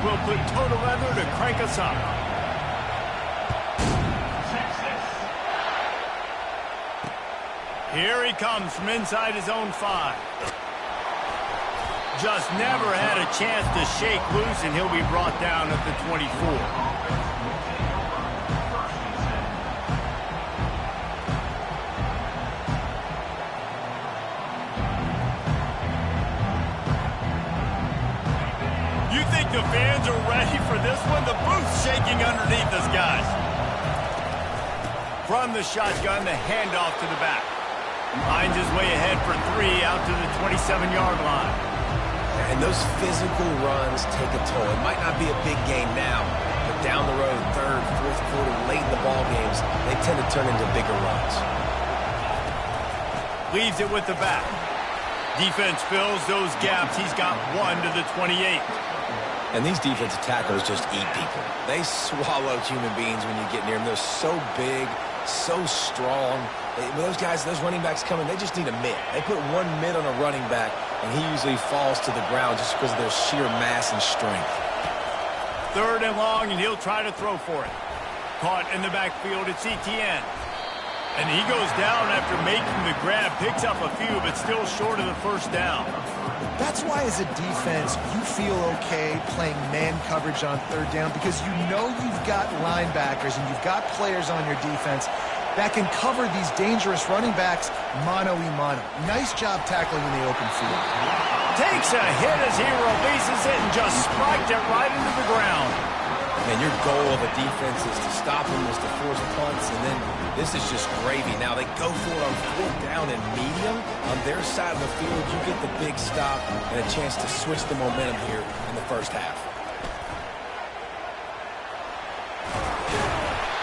will put total leather to crank us up. Here he comes from inside his own 5. Just never had a chance to shake loose, and he'll be brought down at the 24. You think the fans are ready for this one? The booth's shaking underneath us, guys. From the shotgun, the handoff to the back. Finds his way ahead for 3 out to the 27-yard line. And those physical runs take a toll. It might not be a big game now, but down the road, third, fourth quarter, late in the ball games, they tend to turn into bigger runs. Leaves it with the back. Defense fills those gaps. He's got 1 to the 28. And these defensive tackles just eat people. They swallow human beings when you get near them. They're so big, so strong. When those guys, those running backs coming, they just need a mid. They put 1 mid on a running back, and he usually falls to the ground just because of their sheer mass and strength. 3rd and long, and he'll try to throw for it. Caught in the backfield, it's ETN. And he goes down after making the grab, picks up a few, but still short of the first down. That's why, as a defense, you feel okay playing man coverage on 3rd down, because you know you've got linebackers and you've got players on your defense that can cover these dangerous running backs mano-a-mano. Nice job tackling in the open field. Takes a hit as he releases it and just spiked it right into the ground. Man, your goal of a defense is to stop them, is to force punts, and then this is just gravy. Now they go for it on 4th down and medium. On their side of the field, you get the big stop and a chance to switch the momentum here in the first half.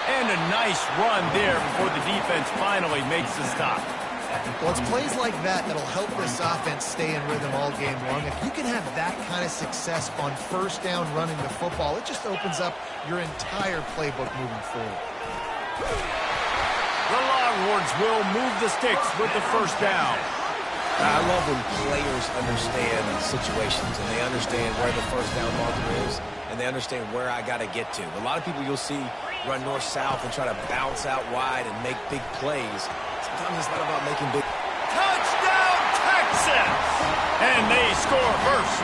And a nice run there before the defense finally makes the stop. Well, it's plays like that that'll help this offense stay in rhythm all game long. If you can have that kind of success on 1st down running the football, it just opens up your entire playbook moving forward. The Longhorns will move the sticks with the 1st down. I love when players understand situations and they understand where the 1st down marker is and they understand where I got to get to. A lot of people you'll see run north-south and try to bounce out wide and make big plays. Sometimes it's not about making big... Touchdown, Texas! And they score first.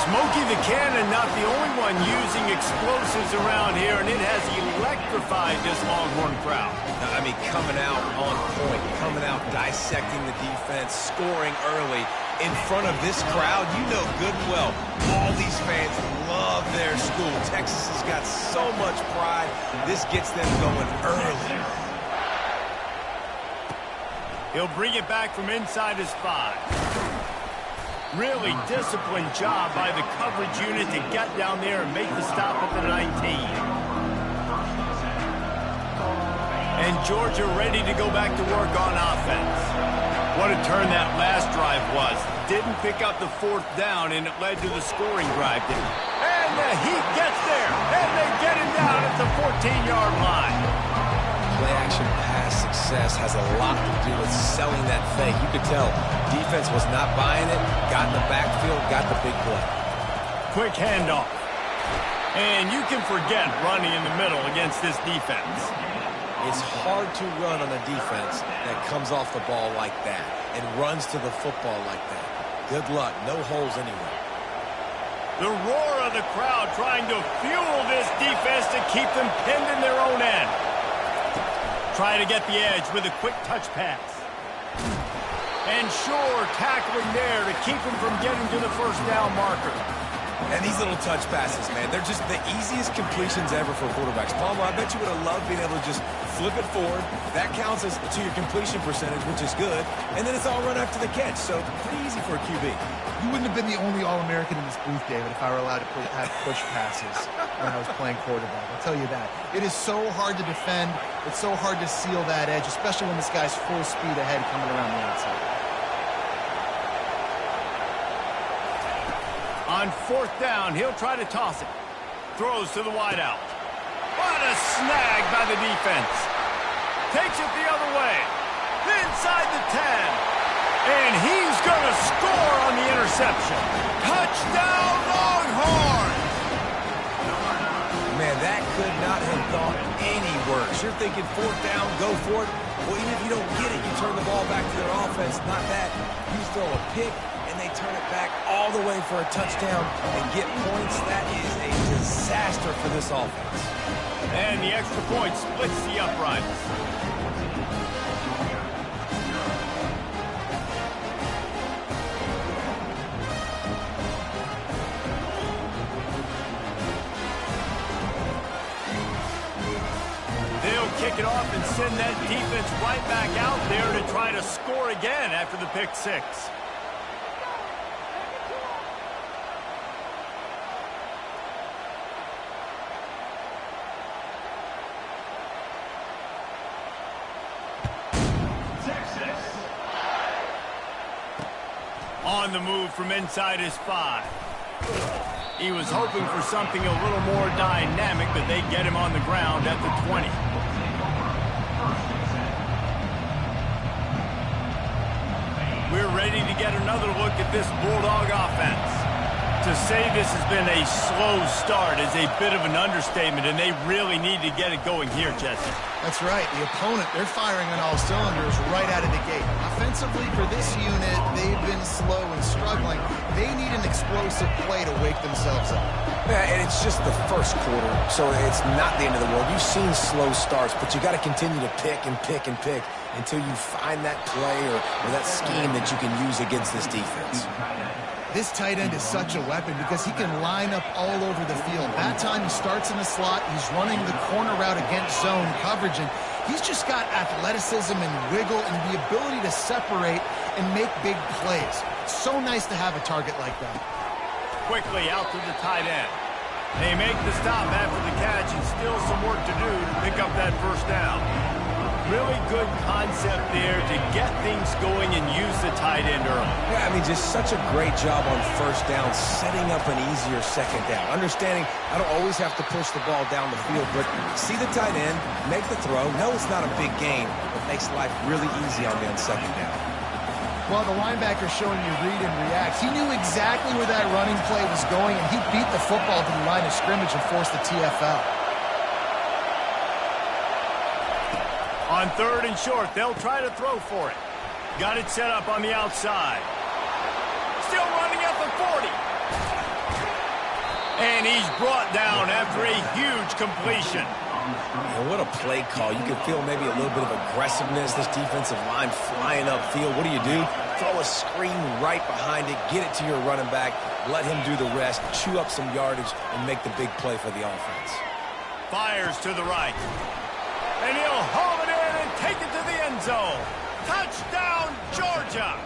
Smokey the Cannon, not the only one using explosives around here, and it has electrified this Longhorn crowd. I mean, coming out on point, coming out dissecting the defense, scoring early in front of this crowd. You know good and well, all these fans love their school. Texas has got so much pride. This gets them going early. He'll bring it back from inside his 5. Really disciplined job by the coverage unit to get down there and make the stop at the 19. And Georgia ready to go back to work on offense. What a turn that last drive was. Didn't pick up the 4th down, and it led to the scoring drive. And the Heat gets there, and they get him down at the 14-yard line. Play-action pass success has a lot to do with selling that fake. You could tell defense was not buying it, got in the backfield, got the big play. Quick handoff. And you can forget running in the middle against this defense. It's hard to run on a defense that comes off the ball like that and runs to the football like that. Good luck. No holes anywhere. The roar of the crowd trying to fuel this defense to keep them pinned in their own end. Try to get the edge with a quick touch pass. And sure, tackling there to keep him from getting to the 1st down marker. And these little touch passes, man, they're just the easiest completions ever for quarterbacks. Palmer, I bet you would have loved being able to just flip it forward. That counts as to your completion percentage, which is good. And then it's all run after the catch, so pretty easy for a QB. You wouldn't have been the only All-American in this booth, David, if I were allowed to have push passes when I was playing quarterback. I'll tell you that. It is so hard to defend. It's so hard to seal that edge, especially when this guy's full speed ahead coming around the outside. On 4th down, he'll try to toss it. Throws to the wideout. What a snag by the defense. Takes it the other way. Inside the 10. And he's going to score on the interception. Touchdown, Longhorns! quarterbacks, you're thinking fourth down, go for it. Well, even if you don't get it, you turn the ball back to their offense. Not that. You throw a pick, and they turn it back all the way for a touchdown and get points. That is a disaster for this offense. And the extra point splits the uprights. Kick it off and send that defense right back out there to try to score again after the pick six. On the move from inside his 5. He was hoping for something a little more dynamic, but they get him on the ground at the 20. We're ready to get another look at this Bulldog offense. To say this has been a slow start is a bit of an understatement, and they really need to get it going here, Jesse. That's right. The opponent, they're firing on all cylinders right out of the gate. Offensively, for this unit, they've been slow and struggling. They need an explosive play to wake themselves up. Yeah, and it's just the first quarter, so it's not the end of the world. You've seen slow starts, but you got to continue to pick and pick and pick until you find that play or that scheme that you can use against this defense. This tight end is such a weapon because he can line up all over the field. That time he starts in the slot, he's running the corner route against zone coverage, and he's just got athleticism and wiggle and the ability to separate and make big plays. So nice to have a target like that. Quickly out to the tight end. They make the stop after the catch and still some work to do to pick up that first down. Really good concept there to get things going and use the tight end early. Yeah, I mean, just such a great job on first down, setting up an easier second down. Understanding I don't always have to push the ball down the field, but see the tight end, make the throw. No, it's not a big game, but makes life really easy on me on second down. Well, the linebacker's showing you read and react. He knew exactly where that running play was going, and he beat the football to the line of scrimmage and forced the TFL. On third and short, they'll try to throw for it. Got it set up on the outside. Still running at the 40. And he's brought down after a huge completion. And what a play call. You can feel maybe a little bit of aggressiveness, this defensive line flying upfield. What do? Throw a screen right behind it, get it to your running back, let him do the rest, chew up some yardage, and make the big play for the offense. Fires to the right. And he'll haul it in and take it to the end zone. Touchdown, Georgia!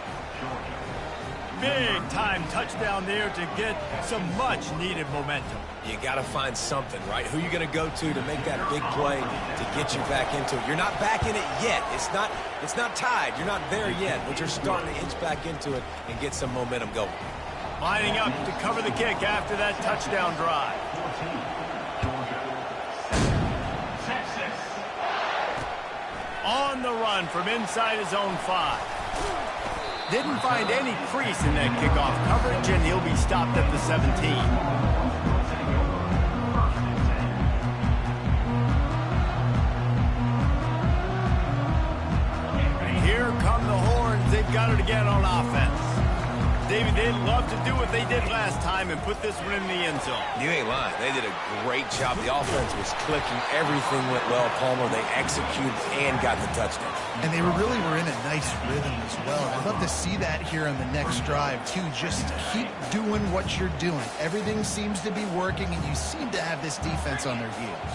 Big-time touchdown there to get some much-needed momentum. You got to find something, right? Who are you going to go to make that big play to get you back into it? You're not back in it yet. It's not tied. You're not there yet, but you're starting to inch back into it and get some momentum going. Lining up to cover the kick after that touchdown drive. On the run from inside his own 5. Didn't find any crease in that kickoff coverage, and he'll be stopped at the 17. And here come the horns. They've got it again on offense. David, they'd love to do what they did last time and put this one in the end zone. You ain't lying. They did a great job. The offense was clicking. Everything went well, Palmer. They executed and got the touchdown. And they really were in a nice rhythm as well. I'd love to see that here on the next drive, too. Just keep doing what you're doing. Everything seems to be working, and you seem to have this defense on their heels.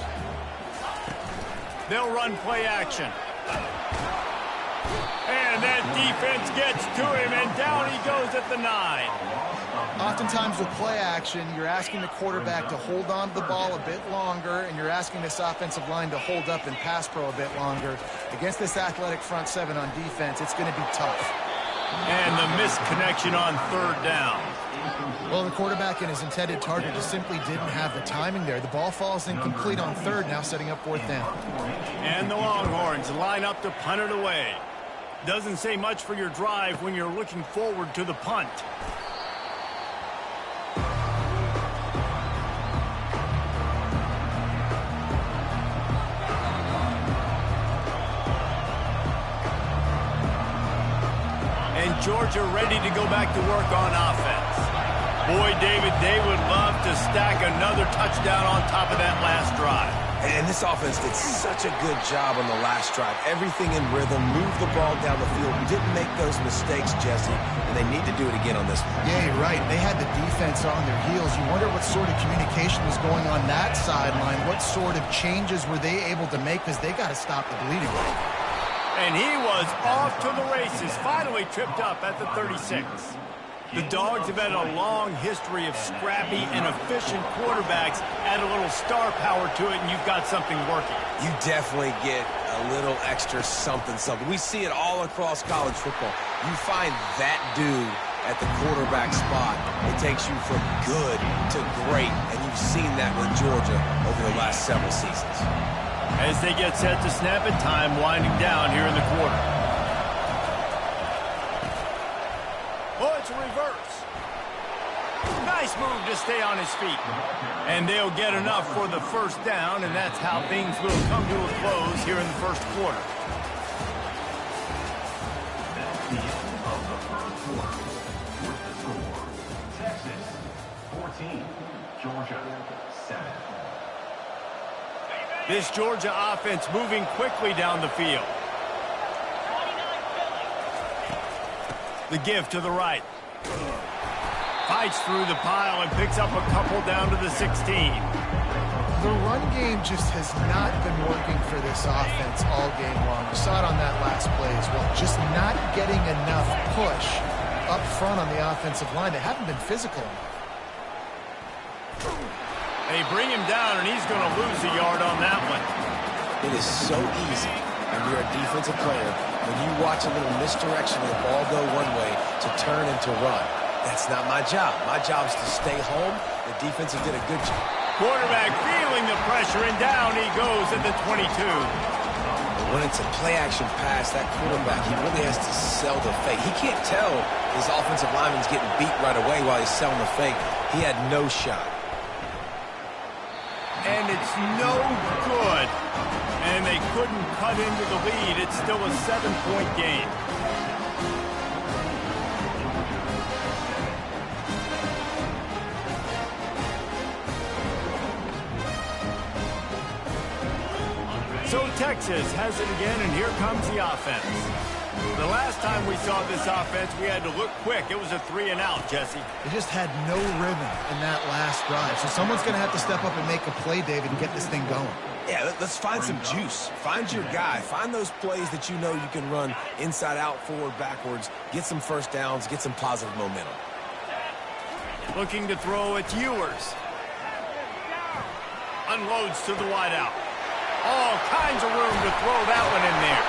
They'll run play action. And that defense gets to him, and down he goes at the 9. Oftentimes with play action, you're asking the quarterback to hold on to the ball a bit longer, and you're asking this offensive line to hold up and pass pro a bit longer. Against this athletic front 7 on defense, it's going to be tough. And the misconnection on third down. Well, the quarterback and his intended target just simply didn't have the timing there. The ball falls incomplete on third, now setting up fourth down. And the Longhorns line up to punt it away. Doesn't say much for your drive when you're looking forward to the punt. Georgia ready to go back to work on offense. Boy, David, they would love to stack another touchdown on top of that last drive. And this offense did such a good job on the last drive. Everything in rhythm, moved the ball down the field. We didn't make those mistakes, Jesse, and they need to do it again on this one. Yeah, you're right. They had the defense on their heels. You wonder what sort of communication was going on that sideline. What sort of changes were they able to make, because they got to stop the bleeding. And he was off to the races, finally tripped up at the 36. The Dogs have had a long history of scrappy and efficient quarterbacks. Add a little star power to it, and you've got something working. You definitely get a little extra something. We see it all across college football. You find that dude at the quarterback spot, it takes you from good to great, and you've seen that with Georgia over the last several seasons. As they get set to snap it, time winding down here in the quarter. Oh, it's a reverse. Nice move to stay on his feet. And they'll get enough for the first down, and that's how things will come to a close here in the first quarter. Texas 14, Georgia 7. This Georgia offense moving quickly down the field. The give to the right. Fights through the pile and picks up a couple down to the 16. The run game just has not been working for this offense all game long. We saw it on that last play as well. Just not getting enough push up front on the offensive line. They haven't been physical enough. They bring him down, and he's going to lose a yard on that one. It is so easy when you're a defensive player, when you watch a little misdirection and the ball go one way, to turn and to run. That's not my job. My job is to stay home. The defensive did a good job. Quarterback feeling the pressure, and down he goes at the 22. When it's a play-action pass, that quarterback, he really has to sell the fake. He can't tell his offensive lineman's getting beat right away while he's selling the fake. He had no shot. And it's no good. And they couldn't cut into the lead. It's still a 7-point game. So Texas has it again, and here comes the offense. The last time we saw this offense, we had to look quick. It was a 3-and-out, Jesse. They just had no rhythm in that last drive. So someone's going to have to step up and make a play, David, and get this thing going. Yeah, let's find some juice. Find your guy. Find those plays that you know you can run inside out, forward, backwards. Get some first downs. Get some positive momentum. Looking to throw, it's Ewers. Unloads to the wideout. All kinds of room to throw that one in there.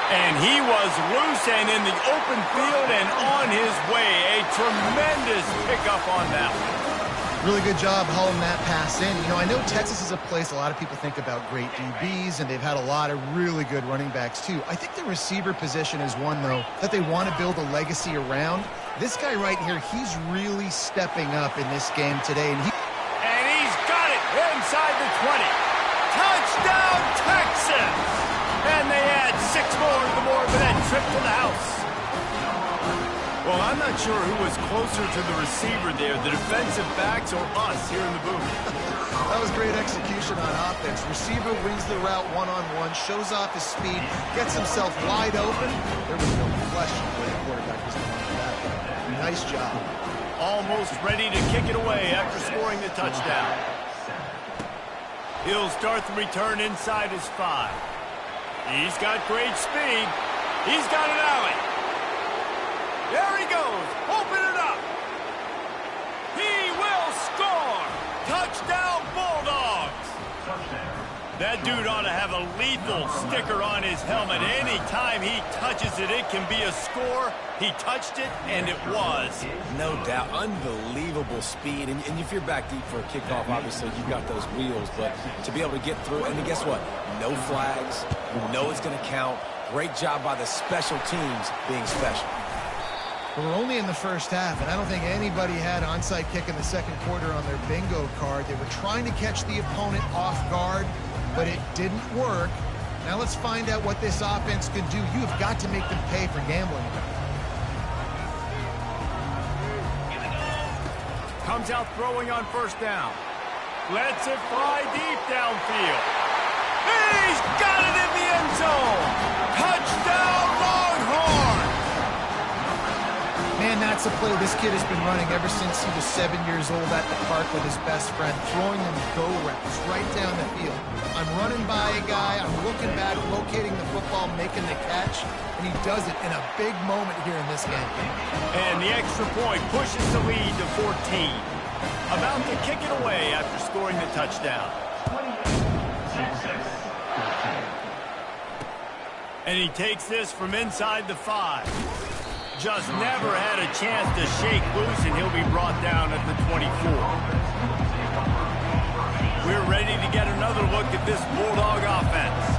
And he was loose and in the open field and on his way. A tremendous pickup on that one. Really good job hauling that pass in. You know, I know Texas is a place a lot of people think about great DBs, and they've had a lot of really good running backs too. I think the receiver position is one, though, that they want to build a legacy around. This guy right here, he's really stepping up in this game today. And he's got it inside the 20. Touchdown, Texas! And they add 6 more to the board for that trip to the house. Well, I'm not sure who was closer to the receiver there, the defensive backs or us here in the booth. That was great execution on offense. Receiver wins the route one-on-one, shows off his speed, gets himself wide open. There was no question where the quarterback was going with that. Nice job. Almost ready to kick it away after scoring the touchdown. He'll start the return inside his 5. He's got great speed. He's got an alley. There he goes. Open it up. He will score. Touchdown, Bulldogs. That dude ought to have a lethal sticker on his helmet. Anytime he touches it, it can be a score. He touched it, and it was. No doubt. Unbelievable speed. And if you're back deep for a kickoff, obviously, you've got those wheels. But to be able to get through, and guess what? No flags. You know it's going to count. Great job by the special teams being special. We're only in the first half, and I don't think anybody had onside kick in the second quarter on their bingo card. They were trying to catch the opponent off guard, but it didn't work. Now let's find out what this offense can do. You have got to make them pay for gambling. comes out throwing on first down. Lets it fly deep downfield. He's got it in the end zone. Touchdown, Longhorns! Man, that's a play this kid has been running ever since he was 7 years old at the park with his best friend, throwing them go routes right down the field. I'm running by a guy, I'm looking back, locating the football, making the catch, and he does it in a big moment here in this game. And the extra point pushes the lead to 14. About to kick it away after scoring the touchdown. And he takes this from inside the 5. Just never had a chance to shake loose, and he'll be brought down at the 24. We're ready to get another look at this Bulldog offense.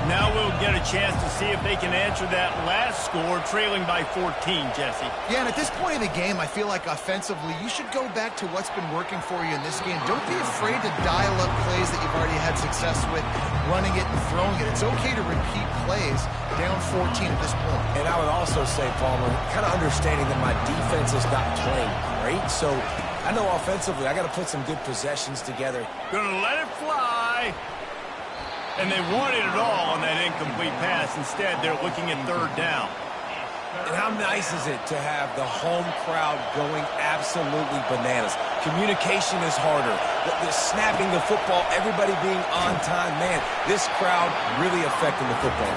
Now we'll get a chance to see if they can answer that last score, trailing by 14, Jesse. Yeah, and at this point of the game, I feel like offensively, you should go back to what's been working for you in this game. Don't be afraid to dial up plays that you've already had success with, running it and throwing it. It's okay to repeat plays down 14 at this point. And I would also say, Palmer, kind of understanding that my defense is not playing great, so I know offensively I got to put some good possessions together. Gonna let it fly. And they wanted it all on that incomplete pass. Instead, they're looking at third down. And how nice is it to have the home crowd going absolutely bananas? Communication is harder. The snapping the football, everybody being on time. Man, this crowd really affecting the football.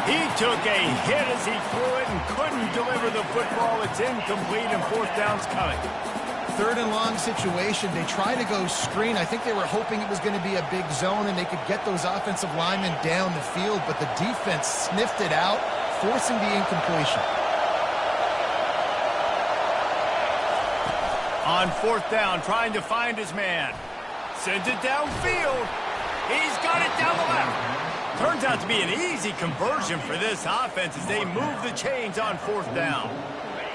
He took a hit as he threw it and couldn't deliver the football. It's incomplete and fourth down's coming. Third and long situation. They try to go screen. I think they were hoping it was going to be a big zone and they could get those offensive linemen down the field, but the defense sniffed it out, forcing the incompletion. On fourth down, trying to find his man. Sends it downfield. He's got it down the left. Turns out to be an easy conversion for this offense as they move the chains on fourth down.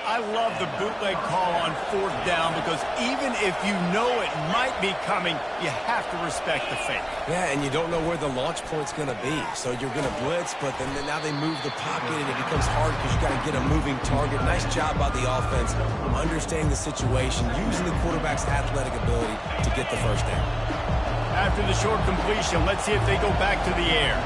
I love the bootleg call on fourth down because even if you know it might be coming, you have to respect the fake. Yeah, and you don't know where the launch point's going to be. So you're going to blitz, but then now they move the pocket, and it becomes hard because you got to get a moving target. Nice job by the offense, understanding the situation, using the quarterback's athletic ability to get the first down. After the short completion, let's see if they go back to the air.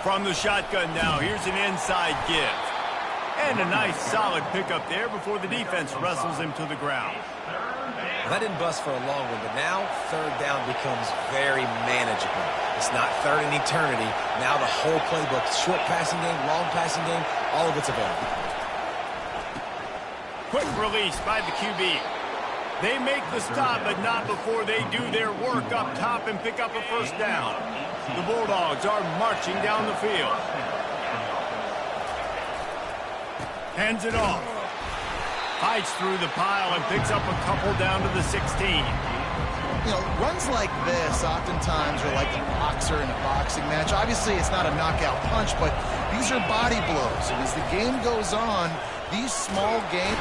From the shotgun now, here's an inside give. And a nice solid pickup there before the defense wrestles him to the ground. That didn't bust for a long one, but now third down becomes very manageable. It's not third in eternity. Now the whole playbook, short passing game, long passing game, all of it's available. Quick release by the QB. They make the stop, but not before they do their work up top and pick up a first down. The Bulldogs are marching down the field. Hands it off. Fights through the pile and picks up a couple down to the 16. You know, runs like this oftentimes are like a boxer in a boxing match. Obviously, it's not a knockout punch, but these are body blows. And as the game goes on, these small games...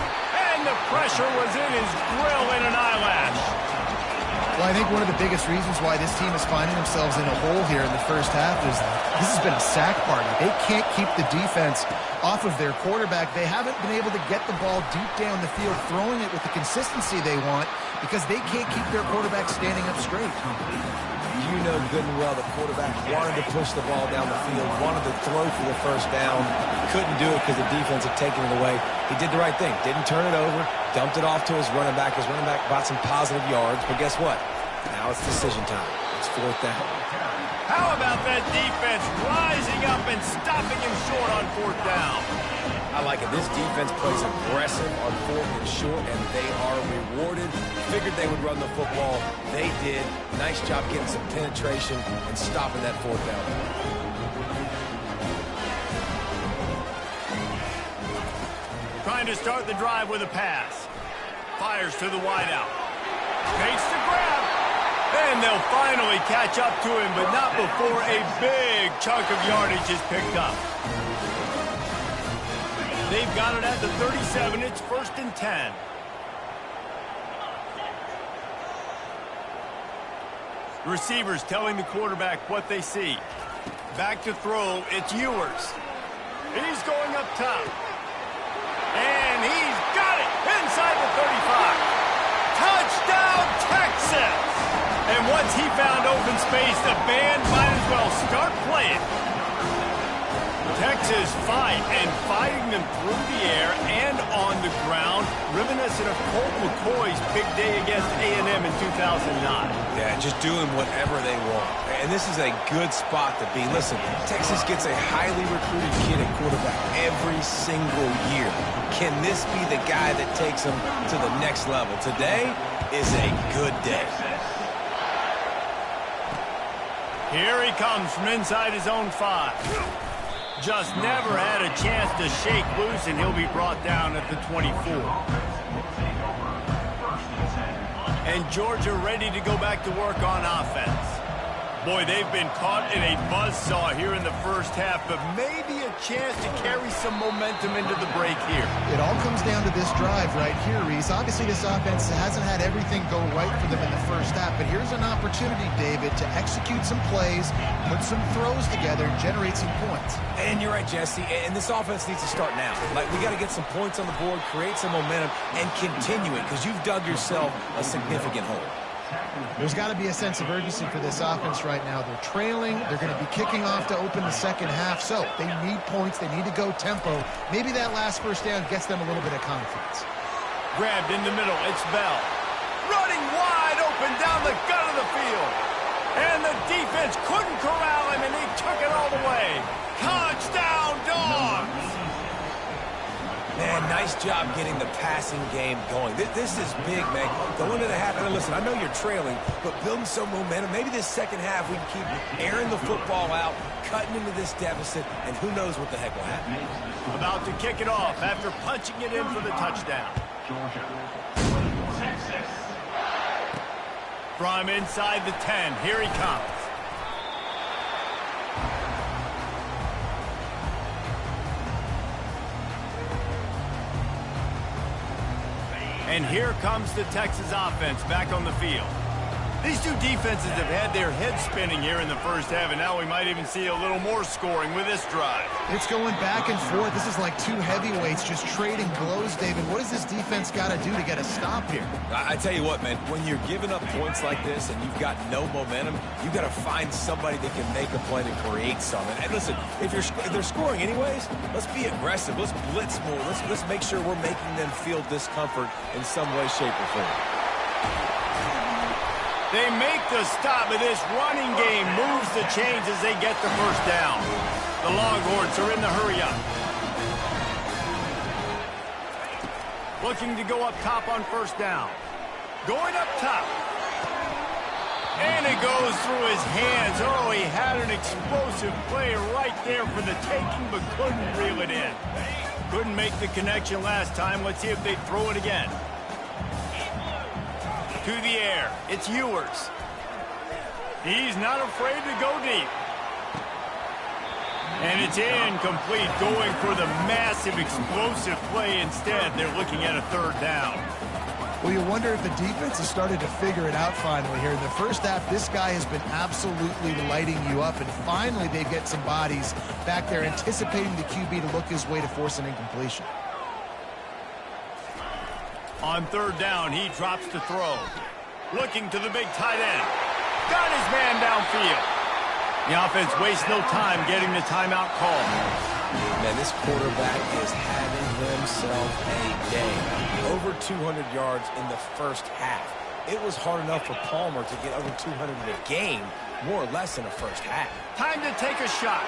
And the pressure was in his grill in an eyelash. Well, I think one of the biggest reasons why this team is finding themselves in a hole here in the first half is this has been a sack party. They can't keep the defense off of their quarterback. They haven't been able to get the ball deep down the field, throwing it with the consistency they want because they can't keep their quarterback standing up straight. You know good and well the quarterback wanted to push the ball down the field, wanted to throw for the first down, couldn't do it because the defense had taken it away. He did the right thing, didn't turn it over, dumped it off to his running back. His running back bought some positive yards, but guess what? Now it's decision time. It's fourth down. How about that defense rising up and stopping him short on fourth down? I like it. This defense plays aggressive on fourth and short, and they are rewarded. Figured they would run the football. They did. Nice job getting some penetration and stopping that fourth down. Trying to start the drive with a pass. Fires to the wideout. Takes the grab. And they'll finally catch up to him, but not before a big chunk of yardage is picked up. They've got it at the 37. It's first and 10. Receivers telling the quarterback what they see. Back to throw. It's Ewers. He's going up top. space, the band might as well start playing. Texas fighting them through the air and on the ground, reminiscent of Colt McCoy's big day against A&M in 2009. Yeah, just doing whatever they want. And this is a good spot to be. Listen, Texas gets a highly recruited kid at quarterback every single year. Can this be the guy that takes them to the next level? Today is a good day. Here he comes from inside his own 5. Just never had a chance to shake loose, and he'll be brought down at the 24. And Georgia ready to go back to work on offense. Boy, they've been caught in a buzzsaw here in the first half, but maybe a chance to carry some momentum into the break here. It all comes down to this drive right here, Reese. Obviously, this offense hasn't had everything go right for them in the first half, but here's an opportunity, David, to execute some plays, put some throws together, and generate some points. And you're right, Jesse, and this offense needs to start now. Like, we got to get some points on the board, create some momentum, and continue it, because you've dug yourself a significant hole. There's got to be a sense of urgency for this offense right now. They're trailing. They're going to be kicking off to open the second half, so they need points. They need to go tempo. Maybe that last first down gets them a little bit of confidence. Grabbed in the middle. It's Bell. Running wide open down the gut of the field. And the defense couldn't corral him, and he took it all the way. Touchdown, Dogs! Man, nice job getting the passing game going. This is big, man. Going into the half, and listen, I know you're trailing, but building some momentum. Maybe this second half we can keep airing the football out, cutting into this deficit, and who knows what the heck will happen. About to kick it off after punching it in for the touchdown. From inside the 10, here he comes. And here comes the Texas offense back on the field. These two defenses have had their heads spinning here in the first half, and now we might even see a little more scoring with this drive. It's going back and forth. This is like two heavyweights just trading blows, David. What does this defense got to do to get a stop here? I tell you what, man, when you're giving up points like this and you've got no momentum, you've got to find somebody that can make a play to create something. And listen, if they're scoring anyways, let's be aggressive. Let's blitz more. Let's make sure we're making them feel discomfort in some way, shape, or form. They make the stop, but this running game moves the chains as they get the first down. The Longhorns are in the hurry-up. Looking to go up top on first down. Going up top. And it goes through his hands. Oh, he had an explosive play right there for the taking, but couldn't reel it in. Couldn't make the connection last time. Let's see if they throw it again. To the air. It's Ewers. He's not afraid to go deep. And it's incomplete, going for the massive explosive play instead. They're looking at a third down. Well, you wonder if the defense has started to figure it out finally here. In the first half, this guy has been absolutely lighting you up, and finally they get some bodies back there anticipating the QB to look his way to force an incompletion. On third down, he drops to throw. Looking to the big tight end. Got his man downfield. The offense wastes no time getting the timeout call. Man, this quarterback is having himself a day. Over 200 yards in the first half. It was hard enough for Palmer to get over 200 in a game, more or less in the first half. Time to take a shot.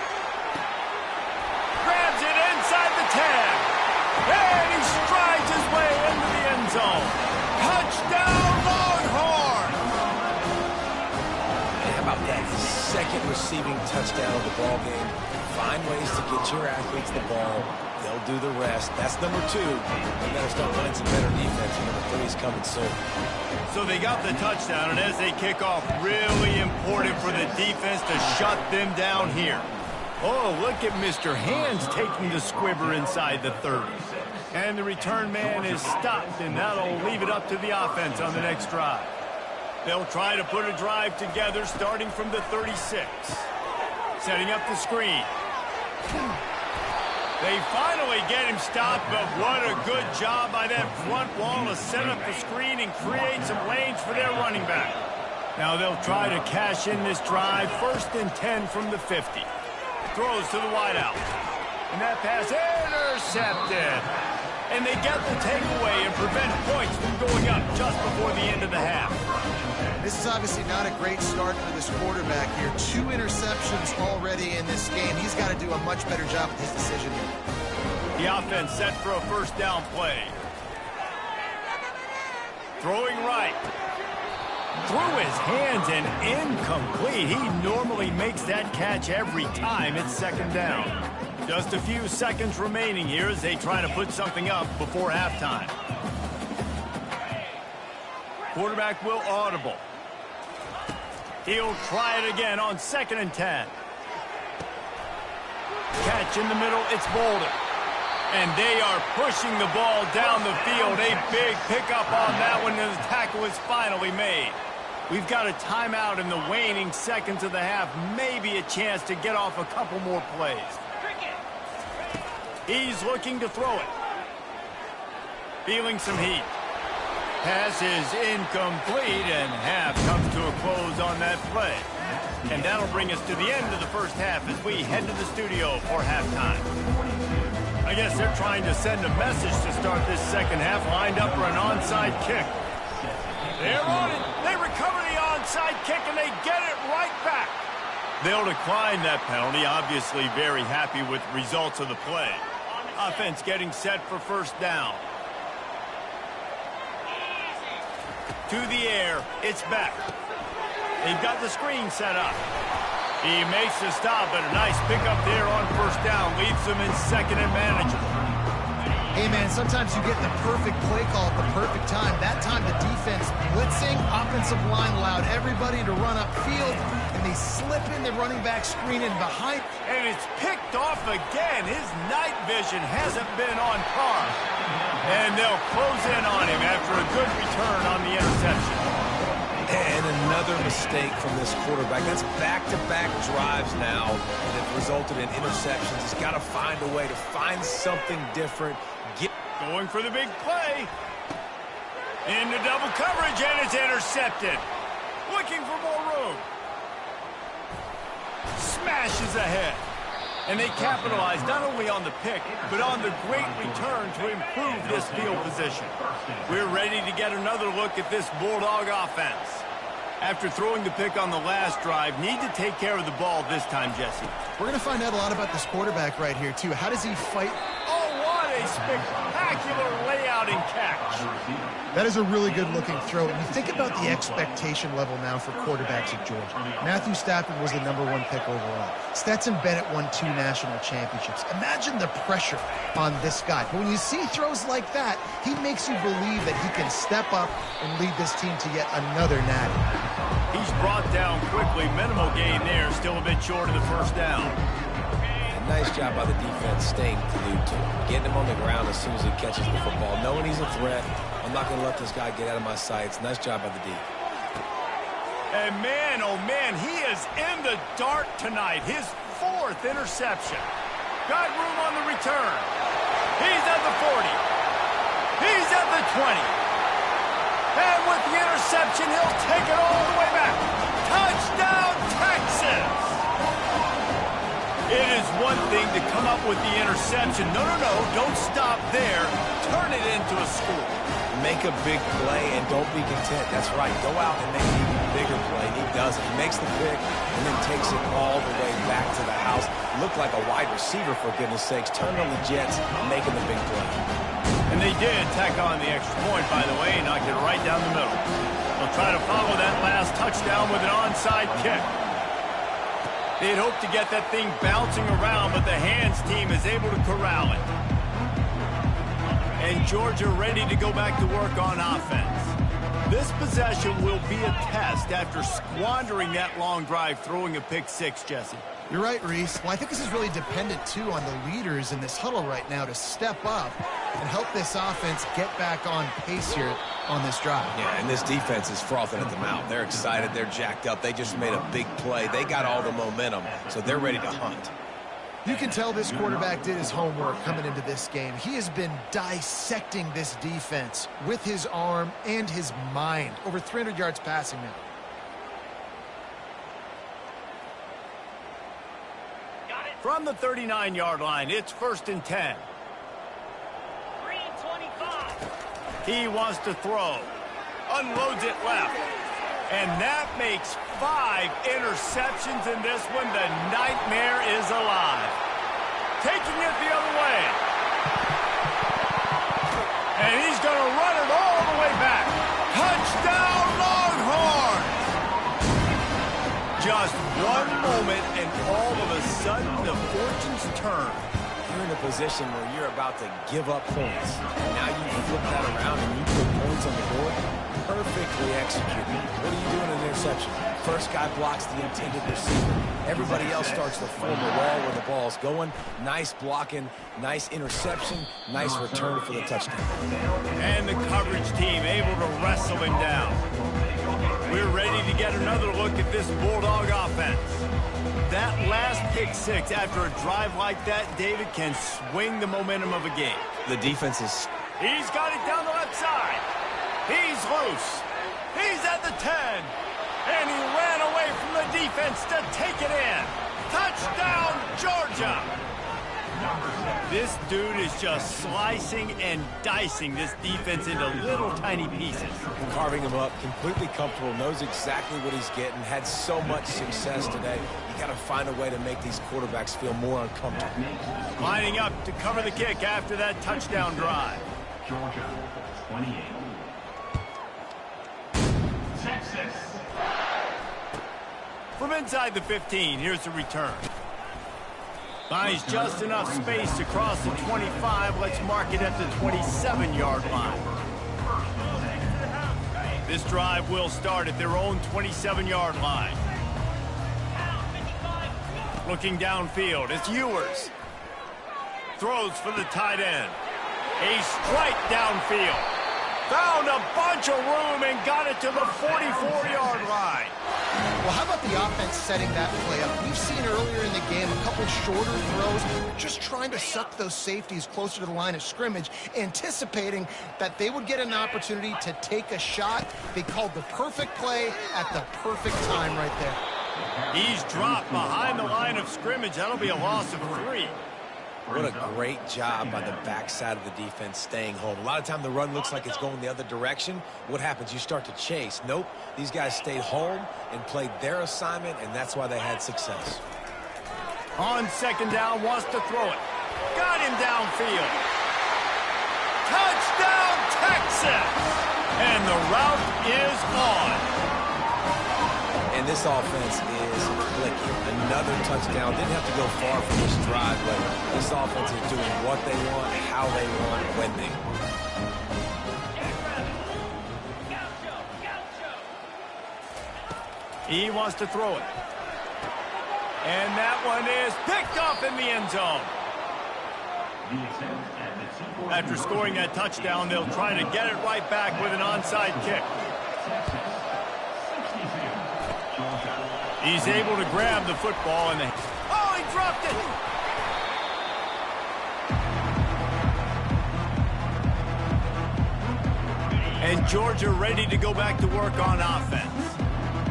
Grabs it inside the 10. And he strides his way into the end zone. Touchdown, Longhorns! And how about that second receiving touchdown of the ball game? Find ways to get your athletes the ball. They'll do the rest. That's number 2. They better start playing some better defense. And number 3 is coming soon. So they got the touchdown, and as they kick off, really important for the defense to shut them down here. Oh, look at Mr. Hands taking the squibber inside the 30. And the return man is stopped, and that'll leave it up to the offense on the next drive. They'll try to put a drive together starting from the 36. Setting up the screen. They finally get him stopped, but what a good job by that front wall to set up the screen and create some lanes for their running back. Now they'll try to cash in this drive. 1st and 10 from the 50. Throws to the wideout. And that pass intercepted. And they get the takeaway and prevent points from going up just before the end of the half. This is obviously not a great start for this quarterback here. 2 interceptions already in this game. He's got to do a much better job with his decision here. The offense set for a 1st down play. Throwing right. Through his hands and incomplete. He normally makes that catch every time it's 2nd down. Just a few seconds remaining here as they try to put something up before halftime. Quarterback will audible. He'll try it again on 2nd and 10. Catch in the middle, it's Bolden. And they are pushing the ball down the field. A big pickup on that one, and the tackle is finally made. We've got a timeout in the waning seconds of the half. Maybe a chance to get off a couple more plays. He's looking to throw it. Feeling some heat. Pass is incomplete, and half comes to a close on that play. And that'll bring us to the end of the 1st half as we head to the studio for halftime. I guess they're trying to send a message to start this 2nd half, lined up for an onside kick. They're on it. They recover the onside kick, and they get it right back. They'll decline that penalty, obviously very happy with the results of the play. Offense getting set for 1st down. To the air, it's back. They've got the screen set up. He makes the stop, but a nice pickup there on 1st down. Leaves them in 2nd and manageable. Hey, man, sometimes you get the perfect play call at the perfect time. That time the defense blitzing, offensive line allowed everybody to run upfield, and they slip in the running back screen in behind. And it's picked off again. His night vision hasn't been on par. And they'll close in on him after a good return on the interception. And another mistake from this quarterback. That's back-to-back drives now that have resulted in interceptions. He's got to find a way to find something different. Going for the big play. Into double coverage, and it's intercepted. Looking for more room. Smashes ahead. And they capitalize not only on the pick, but on the great return to improve this field position. We're ready to get another look at this Bulldog offense. After throwing the pick on the last drive, need to take care of the ball this time, Jesse. We're going to find out a lot about this quarterback right here, too. How does he fight? Oh, what a spectacular layout and catch. That is a really good-looking throw. And you think about the expectation level now for quarterbacks at Georgia. Matthew Stafford was the #1 pick overall. Stetson Bennett won 2 national championships. Imagine the pressure on this guy. But when you see throws like that, he makes you believe that he can step up and lead this team to yet another natty. He's brought down quickly. Minimal gain there. Still a bit short of the 1st down. Nice job by the defense staying glued to him. Getting him on the ground as soon as he catches the football. Knowing he's a threat. I'm not going to let this guy get out of my sights. Nice job by the D. And man, oh man, he is in the dark tonight. His 4th interception. Got room on the return. He's at the 40. He's at the 20. And with the interception, he'll take it all the way back. Touchdown, Texas! It is one thing to come up with the interception. No, don't stop there. Turn it into a score. Make a big play and don't be content. That's right. Go out and make an even bigger play. And he does it. He makes the pick and then takes it all the way back to the house. Looked like a wide receiver, for goodness sakes. Turning on the Jets and making the big play. And they did tack on the extra point, by the way, and knocked it right down the middle. They'll try to follow that last touchdown with an onside kick. They'd hoped to get that thing bouncing around, but the hands team is able to corral it. And Georgia ready to go back to work on offense. This possession will be a test after squandering that long drive, throwing a pick 6, Jesse. You're right, Reese. Well, I think this is really dependent, too, on the leaders in this huddle right now to step up and help this offense get back on pace here on this drive. Yeah, and this defense is frothing at the mouth. They're excited. They're jacked up. They just made a big play. They got all the momentum, so they're ready to hunt. You can tell this quarterback did his homework coming into this game. He has been dissecting this defense with his arm and his mind. Over 300 yards passing now. From the 39-yard line, it's 1st and 10. 325. He wants to throw. Unloads it left. And that makes 5 interceptions in this one. The nightmare is alive. Taking it the other way. And he's going to run it all the way back. Touchdown, Longhorns! Just one moment, and all of a sudden, the fortunes turn. You're in a position where you're about to give up points. Now you flip that around and you put points on the board. Perfectly executed. What are you doing in an interception? First guy blocks the intended receiver. Everybody else starts to form a wall where the ball's going. Nice blocking, nice interception, nice return for the touchdown. And the coverage team able to wrestle him down. We're ready to get another look at this Bulldog offense. That last pick six after a drive like that, David, can swing the momentum of a game. The defense is... He's got it down the left side. He's loose. He's at the 10. And he ran away from the defense to take it in. Touchdown, Georgia. This dude is just slicing and dicing this defense into little tiny pieces. Carving him up, completely comfortable, knows exactly what he's getting, had so much success today. You got to find a way to make these quarterbacks feel more uncomfortable. Lining up to cover the kick after that touchdown drive. Georgia, 28. Texas. From inside the 15, here's the return. Finds just enough space to cross the 25. Let's mark it at the 27-yard line. This drive will start at their own 27-yard line. Looking downfield, it's Ewers. Throws for the tight end. A strike downfield. Found a bunch of room and got it to the 44-yard line. Well, how about the offense setting that play up? We've seen earlier in the game a couple shorter throws, just trying to suck those safeties closer to the line of scrimmage, anticipating that they would get an opportunity to take a shot. They called the perfect play at the perfect time right there. He's dropped behind the line of scrimmage. That'll be a loss of 3. What a great job by the backside of the defense staying home. A lot of time the run looks like it's going the other direction. What happens? You start to chase. Nope. These guys stayed home and played their assignment, and that's why they had success. On second down, wants to throw it. Got him downfield. Touchdown, Texas! And the route is on. And this offense is clicking. Another touchdown. Didn't have to go far for this drive, but this offense is doing what they want, how they want, when they want. He wants to throw it. And that one is picked off in the end zone. After scoring that touchdown, they'll try to get it right back with an onside kick. He's able to grab the football and oh, he dropped it! And Georgia ready to go back to work on offense.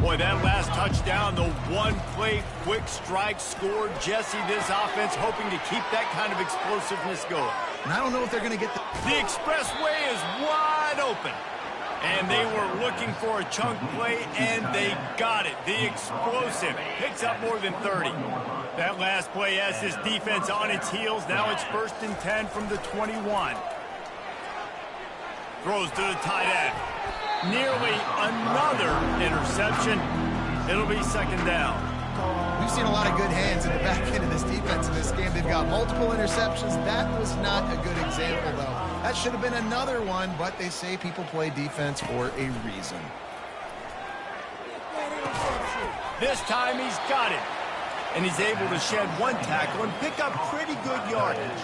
Boy, that last touchdown, the one-play quick strike scored. Jesse, this offense hoping to keep that kind of explosiveness going. And I don't know if they're going to get The expressway is wide open. And they were looking for a chunk play, and they got it. The explosive picks up more than 30. That last play has his defense on its heels. Now it's 1st and 10 from the 21. Throws to the tight end. Nearly another interception. It'll be second down. We've seen a lot of good hands in the back end of this defense in this game. They've got multiple interceptions. That was not a good example, though. That should have been another one, but they say people play defense for a reason. This time he's got it. And he's able to shed one tackle and pick up pretty good yardage.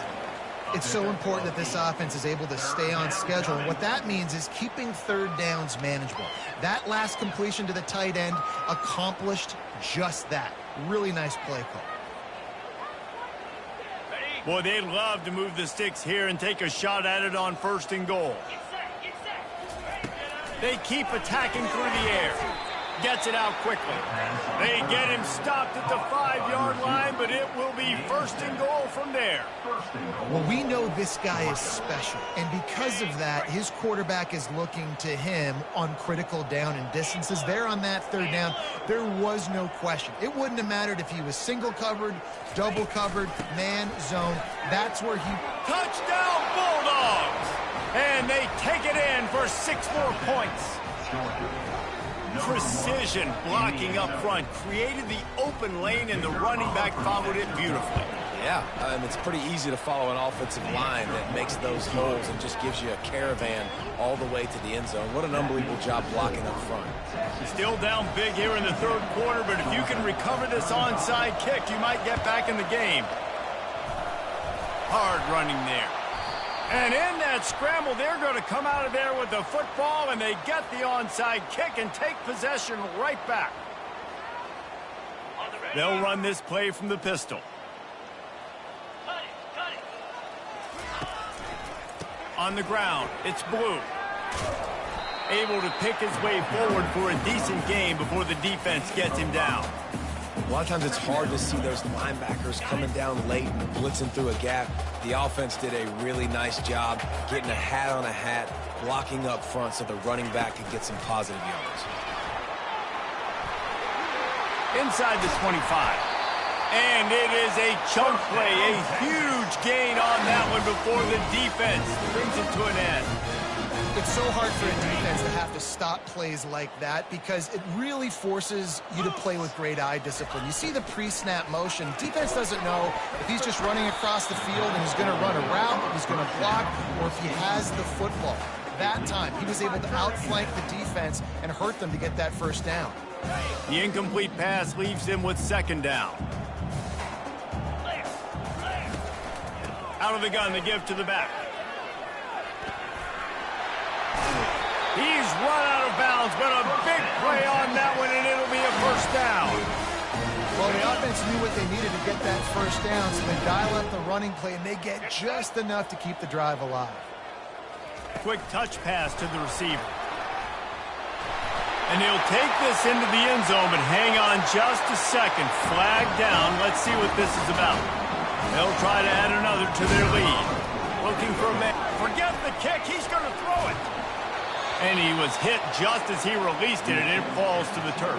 It's so important that this offense is able to stay on schedule. And what that means is keeping third downs manageable. That last completion to the tight end accomplished just that. Really nice play call. Boy, they'd love to move the sticks here and take a shot at it on 1st and goal. They keep attacking through the air. Gets it out quickly. They get him stopped at the 5-yard line, but it will be 1st and goal from there. Well, we know this guy is special, and because of that, his quarterback is looking to him on critical down and distances. There on that 3rd down, there was no question. It wouldn't have mattered if he was single covered, double covered, man, zone. That's where he... Touchdown, Bulldogs! And they take it in for 6 more points. Precision blocking up front created the open lane, and the running back followed it beautifully. Yeah, it's pretty easy to follow an offensive line that makes those holes and just gives you a caravan all the way to the end zone. What an unbelievable job blocking up front. Still down big here in the 3rd quarter, but if you can recover this onside kick, you might get back in the game. Hard running there. And in that scramble, they're going to come out of there with the football, and they get the onside kick and take possession right back. They'll run this play from the pistol. On the ground, it's Blue. Able to pick his way forward for a decent game before the defense gets him down. A lot of times it's hard to see those linebackers coming down late and blitzing through a gap. The offense did a really nice job getting a hat on a hat, blocking up front so the running back could get some positive yards. Inside the 25. And it is a chunk play, a huge gain on that one before the defense brings it to an end. It's so hard for a defense to have to stop plays like that because it really forces you to play with great eye discipline. You see the pre-snap motion. Defense doesn't know if he's just running across the field and he's going to run a route, if he's going to block, or if he has the football. That time, he was able to outflank the defense and hurt them to get that 1st down. The incomplete pass leaves him with 2nd down. Out of the gun, the give to the back. He's run out of bounds, but a big play on that one, and it'll be a 1st down. Well, the offense knew what they needed to get that 1st down, so they dial up the running play, and they get just enough to keep the drive alive. Quick touch pass to the receiver. And he'll take this into the end zone, but hang on just a second. Flag down. Let's see what this is about. They'll try to add another to their lead. Looking for a man. Forget the kick. He's going to throw it. And he was hit just as he released it, and it falls to the turf.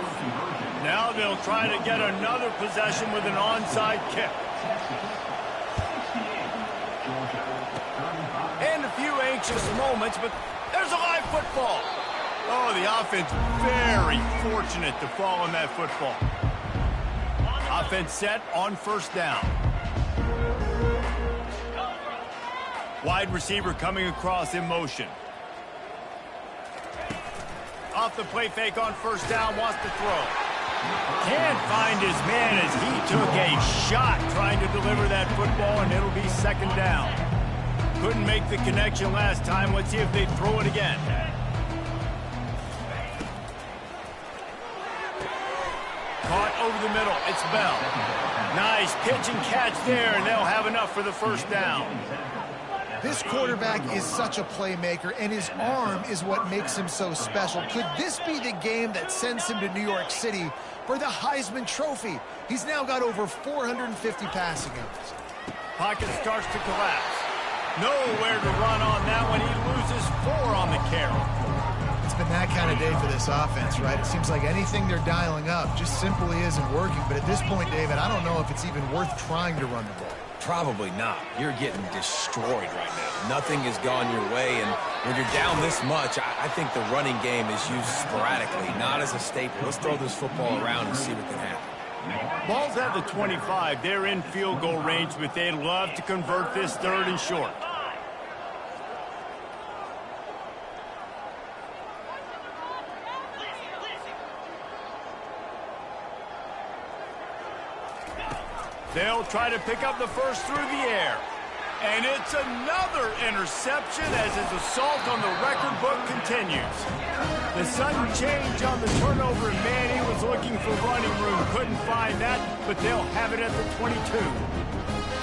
Now they'll try to get another possession with an onside kick. And a few anxious moments, but there's a live football. Oh, the offense very fortunate to fall on that football. Offense set on 1st down. Wide receiver coming across in motion. Off the play fake on 1st down, wants to throw. Can't find his man as he took a shot trying to deliver that football, and it'll be 2nd down. Couldn't make the connection last time. Let's see if they throw it again. Caught over the middle. It's Bell. Nice pitch and catch there, and they'll have enough for the 1st down. This quarterback is such a playmaker, and his arm is what makes him so special. Could this be the game that sends him to New York City for the Heisman Trophy? He's now got over 450 passing yards. Pocket starts to collapse. Nowhere to run on that one. He loses 4 on the carry. It's been that kind of day for this offense, right? It seems like anything they're dialing up just simply isn't working. But at this point, David, I don't know if it's even worth trying to run the ball. Probably not. You're getting destroyed right now. Nothing has gone your way, and when you're down this much, I think the running game is used sporadically, not as a staple. Let's throw this football around and see what can happen. Ball's at the 25. They're in field goal range, but they'd love to convert this 3rd and short. They'll try to pick up the 1st through the air. And it's another interception as his assault on the record book continues. The sudden change on the turnover, and man, he was looking for running room. Couldn't find that, but they'll have it at the 22.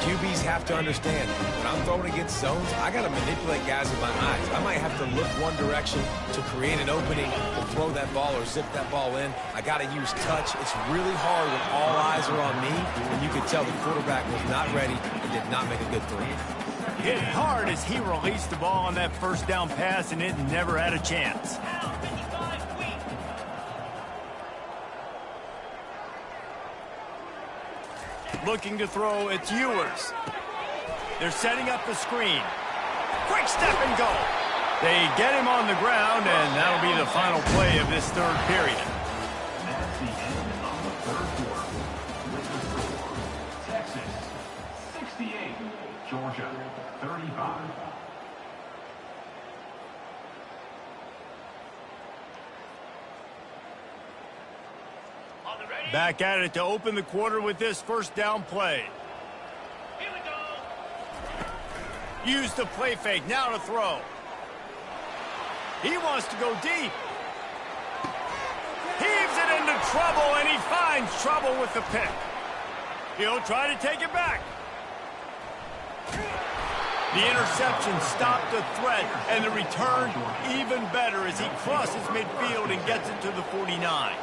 QBs have to understand, when I'm throwing against zones, I got to manipulate guys with my eyes. I might have to look one direction to create an opening to throw that ball or zip that ball in. I got to use touch. It's really hard when all eyes are on me, and you could tell the quarterback was not ready and did not make a good throw. Hit hard as he released the ball on that first down pass, and it never had a chance. Looking to throw, it's Ewers. They're setting up the screen. Quick step and go. They get him on the ground, and that'll be the final play of this third period. That's the end of the third quarter. With the score, Texas 68, Georgia 35. Back at it to open the quarter with this first down play. Here we go. Use the play fake, now to throw. He wants to go deep. Heaves it into trouble, and he finds trouble with the pick. He'll try to take it back. The interception stopped the threat, and the return even better as he crosses midfield and gets it to the 49.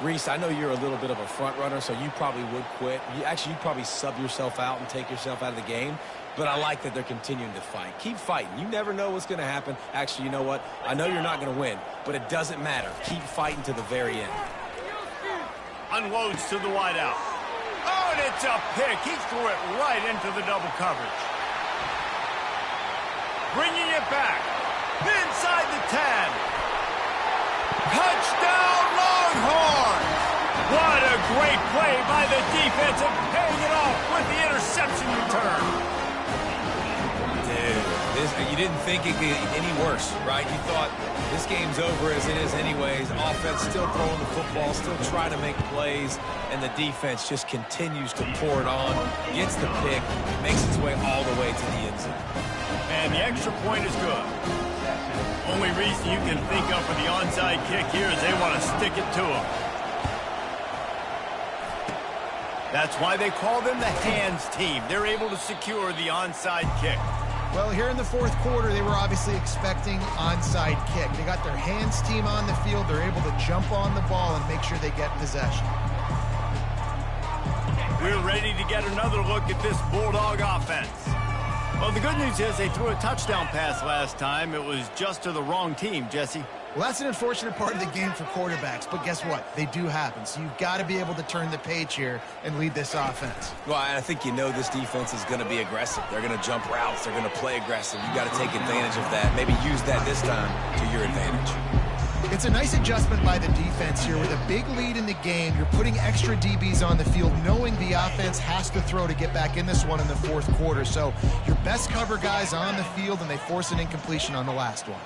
Reese, I know you're a little bit of a front runner, so you probably would quit. You'd probably sub yourself out and take yourself out of the game. But I like that they're continuing to fight. Keep fighting. You never know what's going to happen. Actually, you know what? I know you're not going to win, but it doesn't matter. Keep fighting to the very end. Unloads to the wideout. Oh, and it's a pick. He threw it right into the double coverage. Bringing it back. Inside the 10. Touchdown, Longhorns! What a great play by the defense and paying it off with the interception return. Dude, you didn't think it could get any worse, right? You thought this game's over as it is anyways. Offense still throwing the football, still trying to make plays, and the defense just continues to pour it on, gets the pick, makes its way all the way to the end zone. And the extra point is good. Only reason you can think of for the onside kick here is they want to stick it to him. That's why they call them the hands team. They're able to secure the onside kick. Well, here in the fourth quarter, they were obviously expecting onside kick. They got their hands team on the field. They're able to jump on the ball and make sure they get possession. We're ready to get another look at this Bulldog offense. Well, the good news is they threw a touchdown pass last time. It was just to the wrong team, Jesse. Well, that's an unfortunate part of the game for quarterbacks, but guess what? They do happen, so you've got to be able to turn the page here and lead this offense. Well, I think you know this defense is going to be aggressive. They're going to jump routes. They're going to play aggressive. You got to take advantage of that. Maybe use that this time to your advantage. It's a nice adjustment by the defense here. With a big lead in the game, you're putting extra DBs on the field, knowing the offense has to throw to get back in this one in the fourth quarter. So your best cover guys on the field, and they force an incompletion on the last one.